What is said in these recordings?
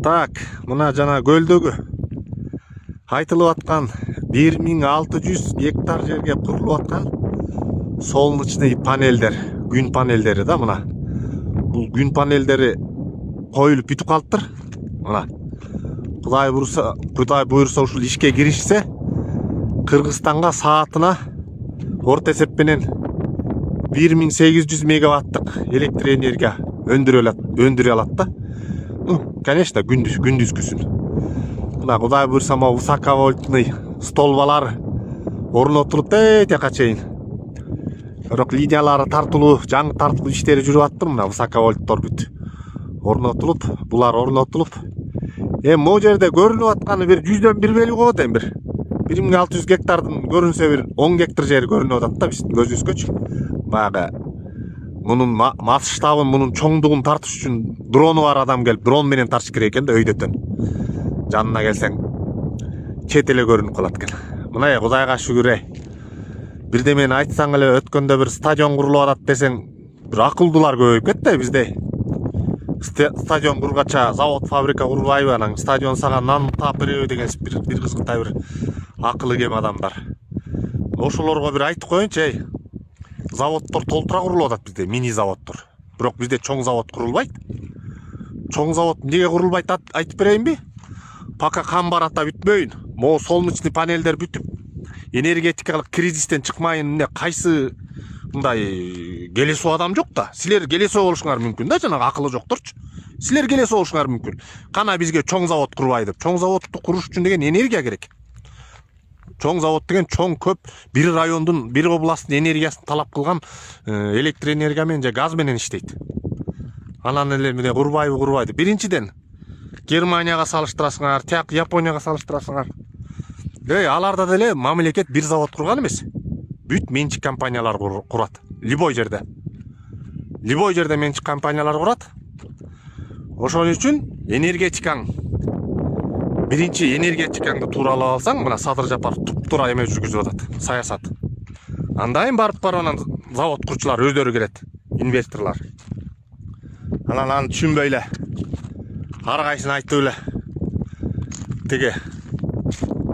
Так, мына жана көлдөгү айтылып аткан 1600 гектар жерге курулуп аткан солнечный панелдер, күн панелдери да мына. Бул күн панелдери коюлуп бүтүп калыптыр. Мына. Кудай буйрса ушул ишке киришсе, Кыргызстанга саатына орто эсеп менен 1800 мегаваттык электр энергия өндүрө алат да. Конечно, күндүзгүсүн. Мына Кудай буйрса высоковольтный столбалар орнотулуп тияка чейин. Бирок линиялары тартылуу, жаңы тартылуу иштери жүрүп аттыр. Мына высоковольттор бүт орнотулуп, булар орнотулуп. Могу жерде көрүнүп атканы бир 100дөн 1 белги болот эми бир 1600 гектардын көрүнсө бир 10 гектар жери көрүнүп атат да биздин көзүбүзгөчү. Баягы мунун масштабын, мунун чоңдугун тартыш үчүн дрону бар адам келип, дрон менен тартыш керек экен да өйдөтөн. Жанына келсең чет эле көрүнүп калат экен. Мына Кудайга шүгүр. Бирдемени айтсаң эле өткөндө бир стадион курулуп атат десең, бир акылдуулар көбөйүп кетти бизде. Стадион кургача завод, фабрика курбайбы, анан стадион сага нан таап береби деген бир кызыктай бир акылы кем адамдар. Ошолорго бир айтып коеюнчу, заводдор толтура курулуп атат бизде, мини заводдор. Бирок бизде чоң завод курулбайт. Чоң завод эмнеге курулбайт айтып берейинби? Пока кан барата бүтпөйүн. Могу солнечный панелдер бүтүп, энергетикалык кризистен чыкмайын, эмне кайсы мындай келесоо адам жок да. Силер келесоо болушуңар мүмкүн да, жанагы акылы жокторчу. Силер келесоо болушуңар мүмкүн. Кана бизге чоң завод курбай деп. Чоң заводду куруш үчүн деген энергия керек. Чоң завод деген чоң көп бир райондун, бир областтын энергиясын талап кылган электр энергия менен же газ менен иштейт. Анан эле эмне курбайбы? Биринчиден Германияга салыштырасыңар, тияк Японияга салыштырасыңар. Аларда деле мамлекет бир завод курган эмес. Бүт менчик компаниялар курат. Любой жерде менчик компаниялар курат. Ошол үчүн энергетикаң, биринчи энергетикаңды тууралап алсаң, мына Садыр Жапаров туп-туура эме жүргүзүп атат, саясат. Андайын барып анан завод курчулар өздөрү келет, инвесторлор. Анан түшүнбөй эле, ар кайсын айтып эле, теге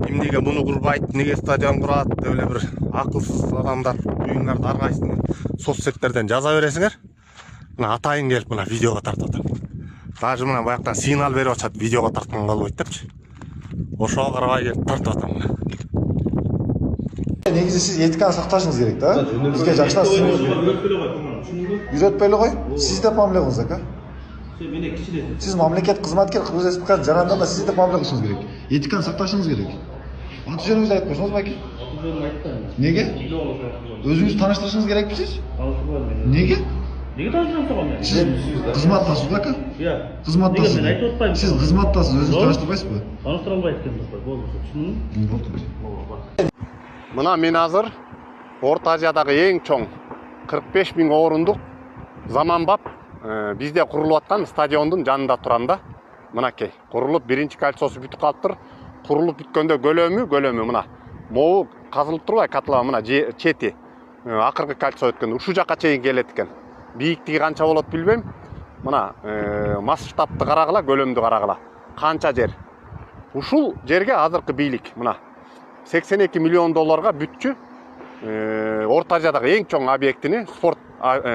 эмнеге муну курбайт, неге стадион курат деп эле бир акылсыз адамдар үйүңөрдү ар кайсын соцсеттерден жаза бересиңер. Мына атайын келип мына видеого тартып атам. Даже мына баяктан сигнал берип атат, видеого тарткан калбайт депчи. Ошого карабай келип тартып атам мына. Негизи сиз этиканы сакташыңыз керек да. Бизге жакшылап үйрөтпөй эле кой. Сиз деп мамиле кылыңыз ака. Сиз мамлекет кызматкер, Кыргыз Республикасынын жарандыгында сиз деп мамиле кылышыңыз керек. Этиканы сакташыңыз керек. Аты жөнүңүздү айтып койсоңуз байке. Неге? Өзүңүздү тааныштырышыңыз керекписиз? Неге? Неге тааныштырасыз? Сиз кызматтасыз ака? Кызматтасыз. Мен айтып атпаймын. Сиз кызматтасыз, өзүңүздү тааныштырбайсызбы? Тааныштыра албайт экенбиз, болду. Түшүндүңүзбү? Болду. Мына мен азыр Орто Азиядагы эң чоң 45 000 орундук заманбап бизде курулуп аткан стадиондун жанында турам да. Мынакей, курулуп биринчи кольцосу бүтүп калыптыр. Курулуп бүткөндө көлөмү мына. Могу казылып турбайбы катлама, мына чети. Акыркы кольцо өткөндө ушул жака чейин келет экен. Бийиктиги канча болот билбейм. Мына масштабты карагыла, көлөмдү карагыла. Канча жер. Ушул жерге азыркы бийлик мына 82 миллион долларга бүтчү Орто Азиядагы эң чоң объектини, спорт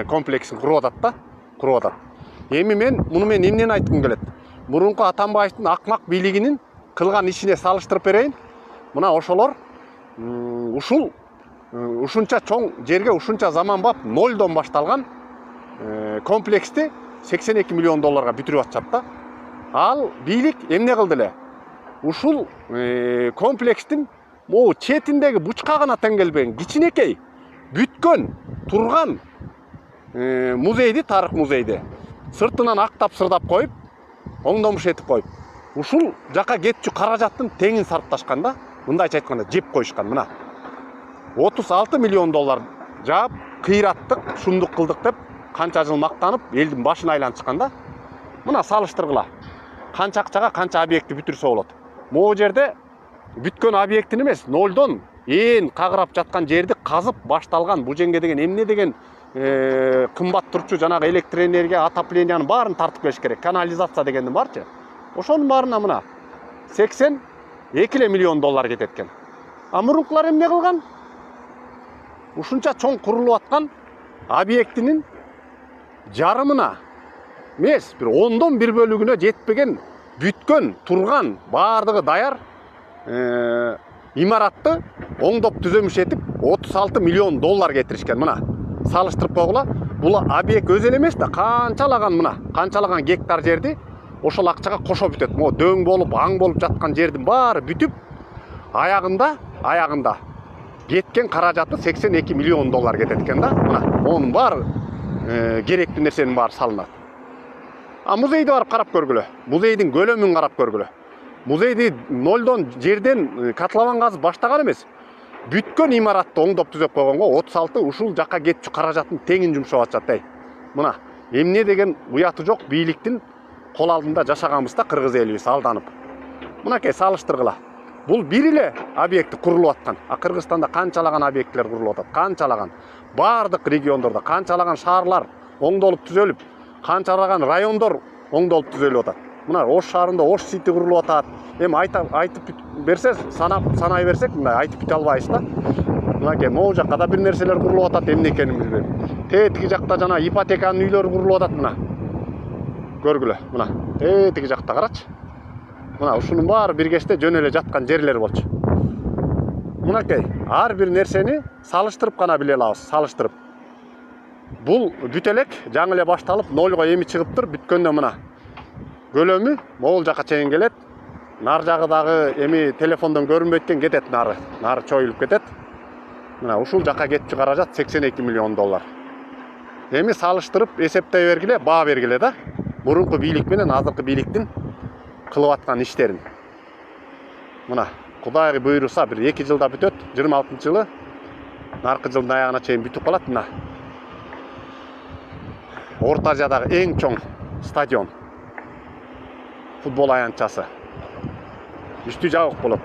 комплексин куруп атат да. Эми мен муну эмнени айткым келет? Мурунку Атамбаевдин акмак бийлигинин кылган ишине салыштырып берейин. Мына ошолор ушунча чоң жерге, ушунча заманбап нолдон башталган комплексти 82 миллион долларга бүтүрүп атышат да. Ал бийлик эмне кылды эле? Ушул комплекстин могу четиндеги бучка гана тең келбеген, кичинекей бүткөн турган музейди, тарых музейди сыртынан актап сырдап коюп, оңдомуш этип коюп, ушул жака кетчү каражаттын теңин сарпташкан да. Мындайча айтканда жеп коюшкан. Мына 36 миллион доллар жаап, кыйраттык, шумдук кылдык деп канча жыл мактанып, элдин башын айлантышкан да. Мына салыштыргыла. Канча акчага канча объекти бүтүрсө болот. Могу жерде бүткөн объектин эмес, нолдон ээн кагырап жаткан жерди казып башталган бужеңге деген эмне деген кымбат турчу жанагы электр энергия, отопленияны баарын тартып келиш керек. Канализация дегендин барчы. Ошонун баарына мына 82 миллион доллар кетет экен. А мурункулар эмне кылган? Ушунча чоң курулуп аткан объектинин жарымына эмес, бир 1/10 бөлүгүнө жетпеген, бүткөн, турган, баардыгы даяр имаратты оңдоп түзөмүш этип 36 миллион доллар кетиришкен. Мына салыштырып койгула. Бул объект өзү эле эмес да, канчалаган гектар жерди ошол акчага кошо бүтөт. Могу дөң болуп, аң болуп жаткан жердин баары бүтүп, аягында кеткен каражаты 82 миллион доллар кетет экен да. Мына онун баары керектүү нерсенин баары салынат. А музейди барып карап көргүлө. Музейдин көлөмүн карап көргүлө. Музейди нолдон жерден котлован казып баштаган эмес. Бүткөн имаратты оңдоп түзөп койгонго 36 ушул жакка кетчү каражаттын теңин жумшап атышат эй. Мына эмне деген уяты жок бийликтин кол алдында жашаганбыз да кыргыз элибиз алданып. Мынакей салыштыргыла. Бул бир эле объекти курулуп аткан. А Кыргызстанда канчалаган объекттер курулуп атат? Канчалаган. Бардык региондордо канчалаган шаарлар оңдолуп түзөлүп, канчалаган райондор оңдолуп түзөлүп атат. Мына Ош шаарында Ош Сити курулуп атат. Эми айтып берсе, санай берсек, мындай айтып бүт албайбыз да. Мынакей могу жакка да бир нерселер курулуп атат, эмне экенин билбейм. Тетиги жакта жана ипотеканын үйлөрү курулуп атат мына. Көргүлө, мына. Тетиги жакта карачы. Мына ушунун баары биргечте жөн эле жаткан жерлер болчу. Мынакей ар бир нерсени салыштырып гана биле алабыз, салыштырып. Бул бүт элек жаңы эле башталып, нолго эми чыгыптыр, бүткөндө мына көлөмү могул жакка чейин келет. Нар жагы дагы эми телефондон көрүнбөйт экен, кетет нары чоюлуп кетет. Мына ушул жакка кетчү каражат 82 миллион доллар. Эми салыштырып эсептей бергиле, баа бергиле да. Мурунку бийлик менен азыркы бийликтин кылып аткан иштерин. Мына Кудай буйруса бир 2 жылда бүтөт, 26-жылы наркы жылдын аягына чейин бүтүп калат мына. Орто Азиядагы эң чоң стадион. Футбол аянтчасы. Үстү жабык болот.